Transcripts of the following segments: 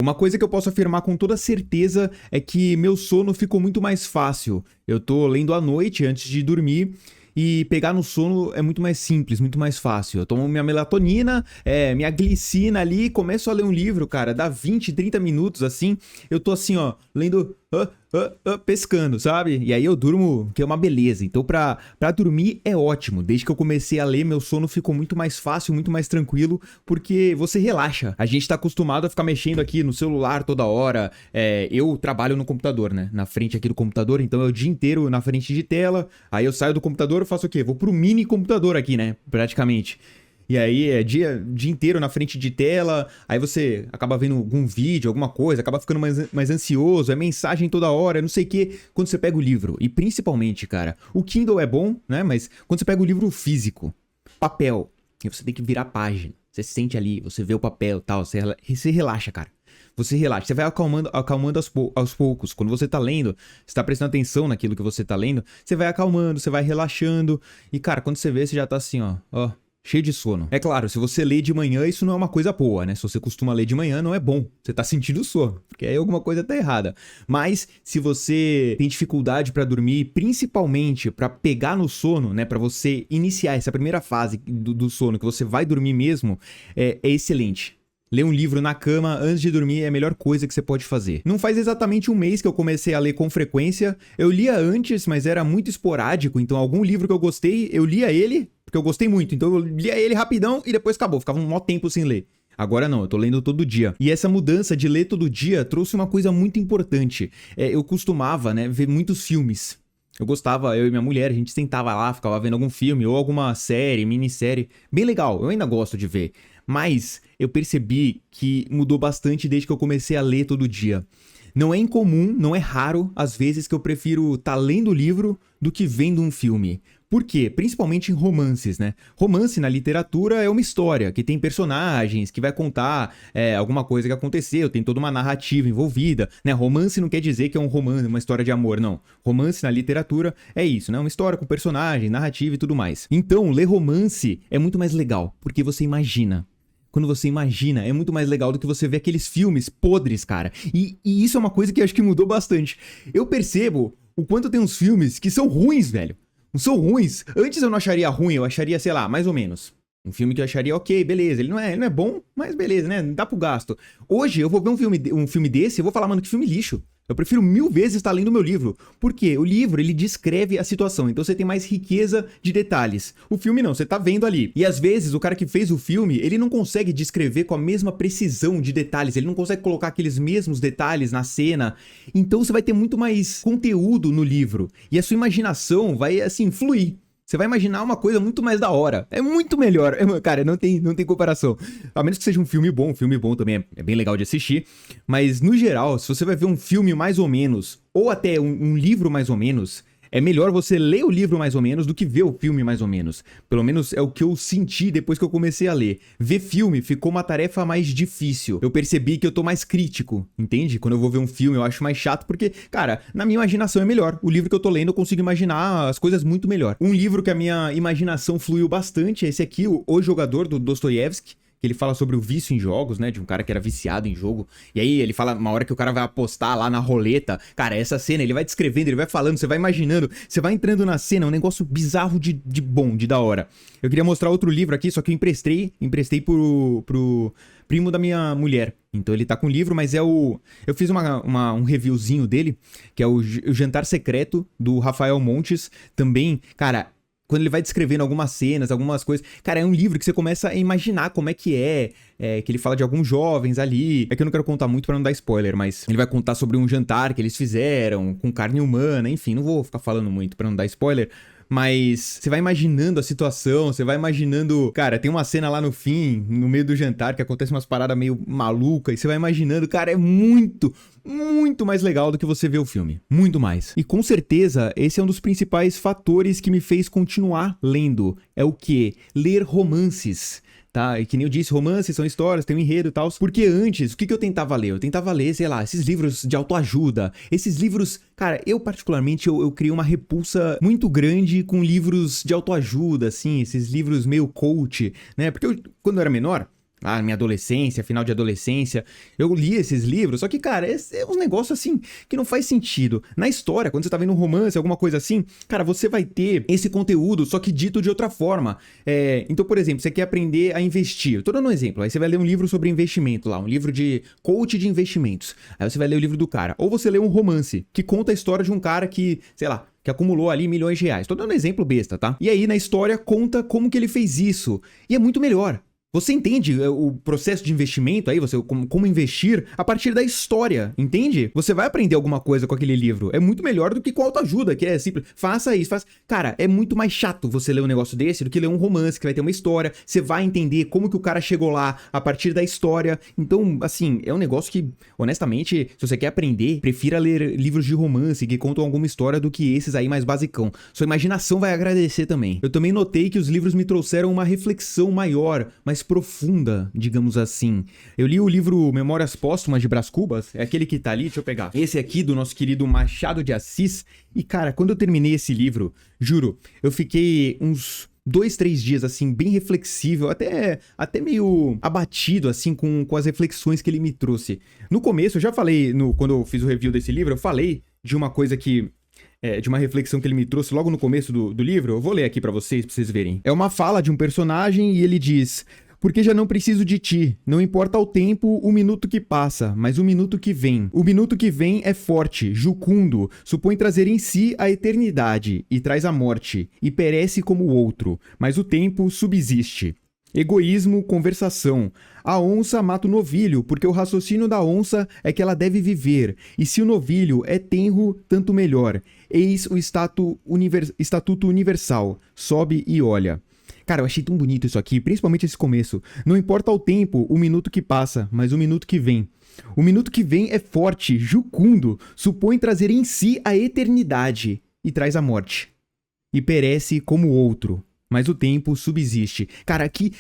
Uma coisa que eu posso afirmar com toda certeza é que meu sono ficou muito mais fácil. Eu tô lendo à noite antes de dormir e pegar no sono é muito mais simples, muito mais fácil. Eu tomo minha melatonina, minha glicina ali, começo a ler um livro, cara, dá 20, 30 minutos assim, eu tô assim, ó, lendo, pescando, sabe? E aí eu durmo, que é uma beleza. Então pra dormir é ótimo. Desde que eu comecei a ler, meu sono ficou muito mais fácil, muito mais tranquilo, porque você relaxa. A gente tá acostumado a ficar mexendo aqui no celular toda hora. Eu trabalho no computador, né? Na frente aqui do computador, então é o dia inteiro na frente de tela. Aí eu saio do computador, eu faço o quê? Vou pro mini computador aqui, né? Praticamente. E aí é dia inteiro na frente de tela, aí você acaba vendo algum vídeo, alguma coisa, acaba ficando mais ansioso, é mensagem toda hora, é não sei o que, quando você pega o livro. E principalmente, cara, o Kindle é bom, né? Mas quando você pega o livro físico, papel, e você tem que virar a página, você sente ali, você vê o papel e tal, você relaxa, cara. Você relaxa, você vai acalmando aos poucos. Quando você tá lendo, você tá prestando atenção naquilo que você tá lendo, você vai acalmando, você vai relaxando. E, cara, quando você vê, você já tá assim, ó, cheio de sono. É claro, se você lê de manhã, isso não é uma coisa boa, né? Se você costuma ler de manhã, não é bom. Você tá sentindo sono, porque aí alguma coisa tá errada. Mas se você tem dificuldade pra dormir, principalmente pra pegar no sono, né? Pra você iniciar essa primeira fase do sono, que você vai dormir mesmo, é excelente. Ler um livro na cama antes de dormir é a melhor coisa que você pode fazer. Não faz exatamente um mês que eu comecei a ler com frequência. Eu lia antes, mas era muito esporádico, então algum livro que eu gostei, eu lia ele, porque eu gostei muito. Então eu lia ele rapidão e depois acabou, ficava um maior tempo sem ler. Agora não, eu tô lendo todo dia. E essa mudança de ler todo dia trouxe uma coisa muito importante. Eu costumava, né, ver muitos filmes. Eu gostava, eu e minha mulher, a gente sentava lá, ficava vendo algum filme ou alguma série, minissérie. Bem legal, eu ainda gosto de ver. Mas eu percebi que mudou bastante desde que eu comecei a ler todo dia. Não é incomum, não é raro, às vezes, que eu prefiro estar lendo o livro do que vendo um filme. Por quê? Principalmente em romances, né? Romance na literatura é uma história que tem personagens, que vai contar alguma coisa que aconteceu, tem toda uma narrativa envolvida, né? Romance não quer dizer que é um romance, uma história de amor, não. Romance na literatura é isso, né? Uma história com personagem, narrativa e tudo mais. Então, ler romance é muito mais legal, porque você imagina. Quando você imagina, é muito mais legal do que você ver aqueles filmes podres, cara. E isso é uma coisa que eu acho que mudou bastante. Eu percebo o quanto tem uns filmes que são ruins, velho. Não são ruins. Antes eu não acharia ruim, eu acharia, sei lá, mais ou menos. Um filme que eu acharia ok, beleza. Ele não é bom, mas beleza, né? Dá pro gasto. Hoje eu vou ver um filme desse e vou falar, mano, que filme lixo. Eu prefiro 1000 vezes estar lendo o meu livro. Por quê? O livro, ele descreve a situação, então você tem mais riqueza de detalhes. O filme não, você tá vendo ali. E às vezes o cara que fez o filme, ele não consegue descrever com a mesma precisão de detalhes, ele não consegue colocar aqueles mesmos detalhes na cena. Então você vai ter muito mais conteúdo no livro. E a sua imaginação vai, assim, fluir. Você vai imaginar uma coisa muito mais da hora. É muito melhor. Cara, não tem comparação. A menos que seja um filme bom também é bem legal de assistir. Mas, no geral, se você vai ver um filme mais ou menos, ou até um livro mais ou menos, é melhor você ler o livro mais ou menos do que ver o filme mais ou menos. Pelo menos é o que eu senti depois que eu comecei a ler. Ver filme ficou uma tarefa mais difícil. Eu percebi que eu tô mais crítico, entende? Quando eu vou ver um filme eu acho mais chato porque, cara, na minha imaginação é melhor. O livro que eu tô lendo eu consigo imaginar as coisas muito melhor. Um livro que a minha imaginação fluiu bastante é esse aqui, O Jogador, do Dostoiévski. Que ele fala sobre o vício em jogos, né? De um cara que era viciado em jogo. E aí ele fala uma hora que o cara vai apostar lá na roleta. Cara, essa cena, ele vai descrevendo, ele vai falando, você vai imaginando, você vai entrando na cena, é um negócio bizarro de bom, de da hora. Eu queria mostrar outro livro aqui, só que eu emprestei pro primo da minha mulher. Então ele tá com o livro, mas eu fiz um reviewzinho dele, que é o Jantar Secreto, do Rafael Montes. Também, cara, quando ele vai descrevendo algumas cenas, algumas coisas... Cara, é um livro que você começa a imaginar como é que que ele fala de alguns jovens ali... É que eu não quero contar muito pra não dar spoiler, mas... Ele vai contar sobre um jantar que eles fizeram com carne humana, enfim, não vou ficar falando muito pra não dar spoiler... Mas você vai imaginando a situação, você vai imaginando... Cara, tem uma cena lá no fim, no meio do jantar, que acontece umas paradas meio malucas, e você vai imaginando, cara, é muito mais legal do que você ver o filme. Muito mais. E com certeza, esse é um dos principais fatores que me fez continuar lendo. É o quê? Ler romances. Tá? E que nem eu disse, romances são histórias, tem um enredo e tal. Porque antes, o que eu tentava ler? Eu tentava ler, sei lá, esses livros de autoajuda. Esses livros, cara, eu particularmente, eu criei uma repulsa muito grande com livros de autoajuda, assim, esses livros meio coach, né? Porque quando eu era menor, minha adolescência, final de adolescência. Eu li esses livros, só que, cara, é um negócio assim que não faz sentido. Na história, quando você tá vendo um romance, alguma coisa assim, cara, você vai ter esse conteúdo, só que dito de outra forma. Então, por exemplo, você quer aprender a investir. Eu tô dando um exemplo. Aí você vai ler um livro sobre investimento lá, um livro de coach de investimentos. Aí você vai ler o livro do cara. Ou você lê um romance que conta a história de um cara que, sei lá, que acumulou ali milhões de reais. Tô dando um exemplo besta, tá? E aí, na história, conta como que ele fez isso. E é muito melhor. Você entende o processo de investimento aí, como investir a partir da história, entende? Você vai aprender alguma coisa com aquele livro. É muito melhor do que com autoajuda, que é simples. Faça isso, faça. Cara, é muito mais chato você ler um negócio desse do que ler um romance que vai ter uma história. Você vai entender como que o cara chegou lá a partir da história. Então, assim, é um negócio que, honestamente, se você quer aprender, prefira ler livros de romance que contam alguma história do que esses aí mais basicão. Sua imaginação vai agradecer também. Eu também notei que os livros me trouxeram uma reflexão maior, mais profunda, digamos assim. Eu li o livro Memórias Póstumas de Brás Cubas, é aquele que tá ali, deixa eu pegar. Esse aqui do nosso querido Machado de Assis. E, cara, quando eu terminei esse livro, juro, eu fiquei uns 2, 3 dias, assim, bem reflexível, até meio abatido, assim, com as reflexões que ele me trouxe. No começo, eu já falei, quando eu fiz o review desse livro, eu falei de uma coisa que... de uma reflexão que ele me trouxe logo no começo do livro. Eu vou ler aqui pra vocês verem. É uma fala de um personagem e ele diz: porque já não preciso de ti, não importa o tempo, o minuto que passa, mas o minuto que vem. O minuto que vem é forte, jucundo, supõe trazer em si a eternidade, e traz a morte, e perece como o outro, mas o tempo subsiste. Egoísmo, conversação. A onça mata o novilho, porque o raciocínio da onça é que ela deve viver, e se o novilho é tenro, tanto melhor. Eis o estatuto universal. Sobe e olha. Cara, eu achei tão bonito isso aqui, principalmente esse começo. Não importa o tempo, o minuto que passa, mas o minuto que vem. O minuto que vem é forte, jucundo, supõe trazer em si a eternidade, e traz a morte. E perece como outro, mas o tempo subsiste. Cara, aqui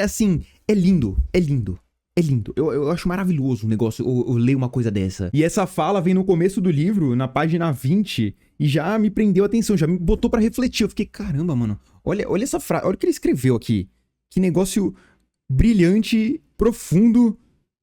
assim, é lindo, é lindo. É lindo. Eu acho maravilhoso o negócio, eu ler uma coisa dessa. E essa fala vem no começo do livro, na página 20, e já me prendeu a atenção, já me botou pra refletir. Eu fiquei, caramba, mano, olha essa frase, olha o que ele escreveu aqui. Que negócio brilhante, profundo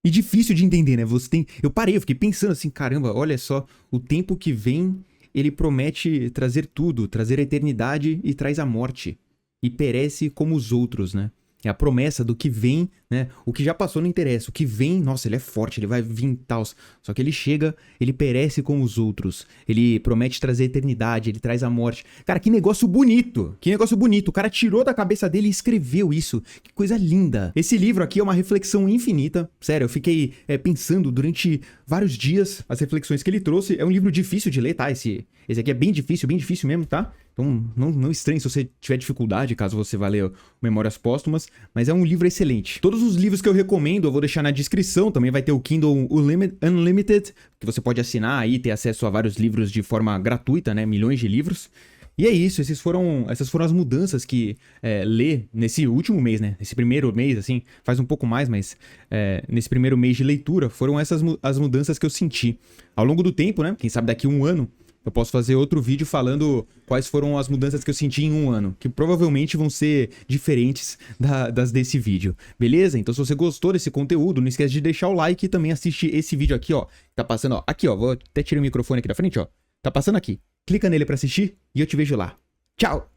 e difícil de entender, né? Eu fiquei pensando assim, caramba, olha só, o tempo que vem, ele promete trazer tudo, trazer a eternidade e traz a morte. E perece como os outros, né? É a promessa do que vem, né? O que já passou não interessa. O que vem, nossa, ele é forte, ele vai vir tal. Só que ele chega, ele perece como os outros. Ele promete trazer a eternidade, ele traz a morte. Cara, que negócio bonito! Que negócio bonito! O cara tirou da cabeça dele e escreveu isso. Que coisa linda! Esse livro aqui é uma reflexão infinita. Sério, eu fiquei pensando durante vários dias as reflexões que ele trouxe. É um livro difícil de ler, tá? Esse aqui é bem difícil mesmo, tá? Então não estranhe se você tiver dificuldade, caso você vá ler Memórias Póstumas, mas é um livro excelente. Todos os livros que eu recomendo eu vou deixar na descrição, também vai ter o Kindle Unlimited, que você pode assinar aí e ter acesso a vários livros de forma gratuita, né? Milhões de livros. E é isso, essas foram as mudanças que ler nesse último mês, né? Esse primeiro mês, assim, faz um pouco mais, mas nesse primeiro mês de leitura, foram essas as mudanças que eu senti. Ao longo do tempo, né? Quem sabe daqui a um ano, eu posso fazer outro vídeo falando quais foram as mudanças que eu senti em um ano, que provavelmente vão ser diferentes das desse vídeo, beleza? Então se você gostou desse conteúdo, não esquece de deixar o like e também assiste esse vídeo aqui, ó. Tá passando, ó, aqui, ó, vou até tirar o microfone aqui da frente, ó. Tá passando aqui. Clica nele pra assistir e eu te vejo lá. Tchau!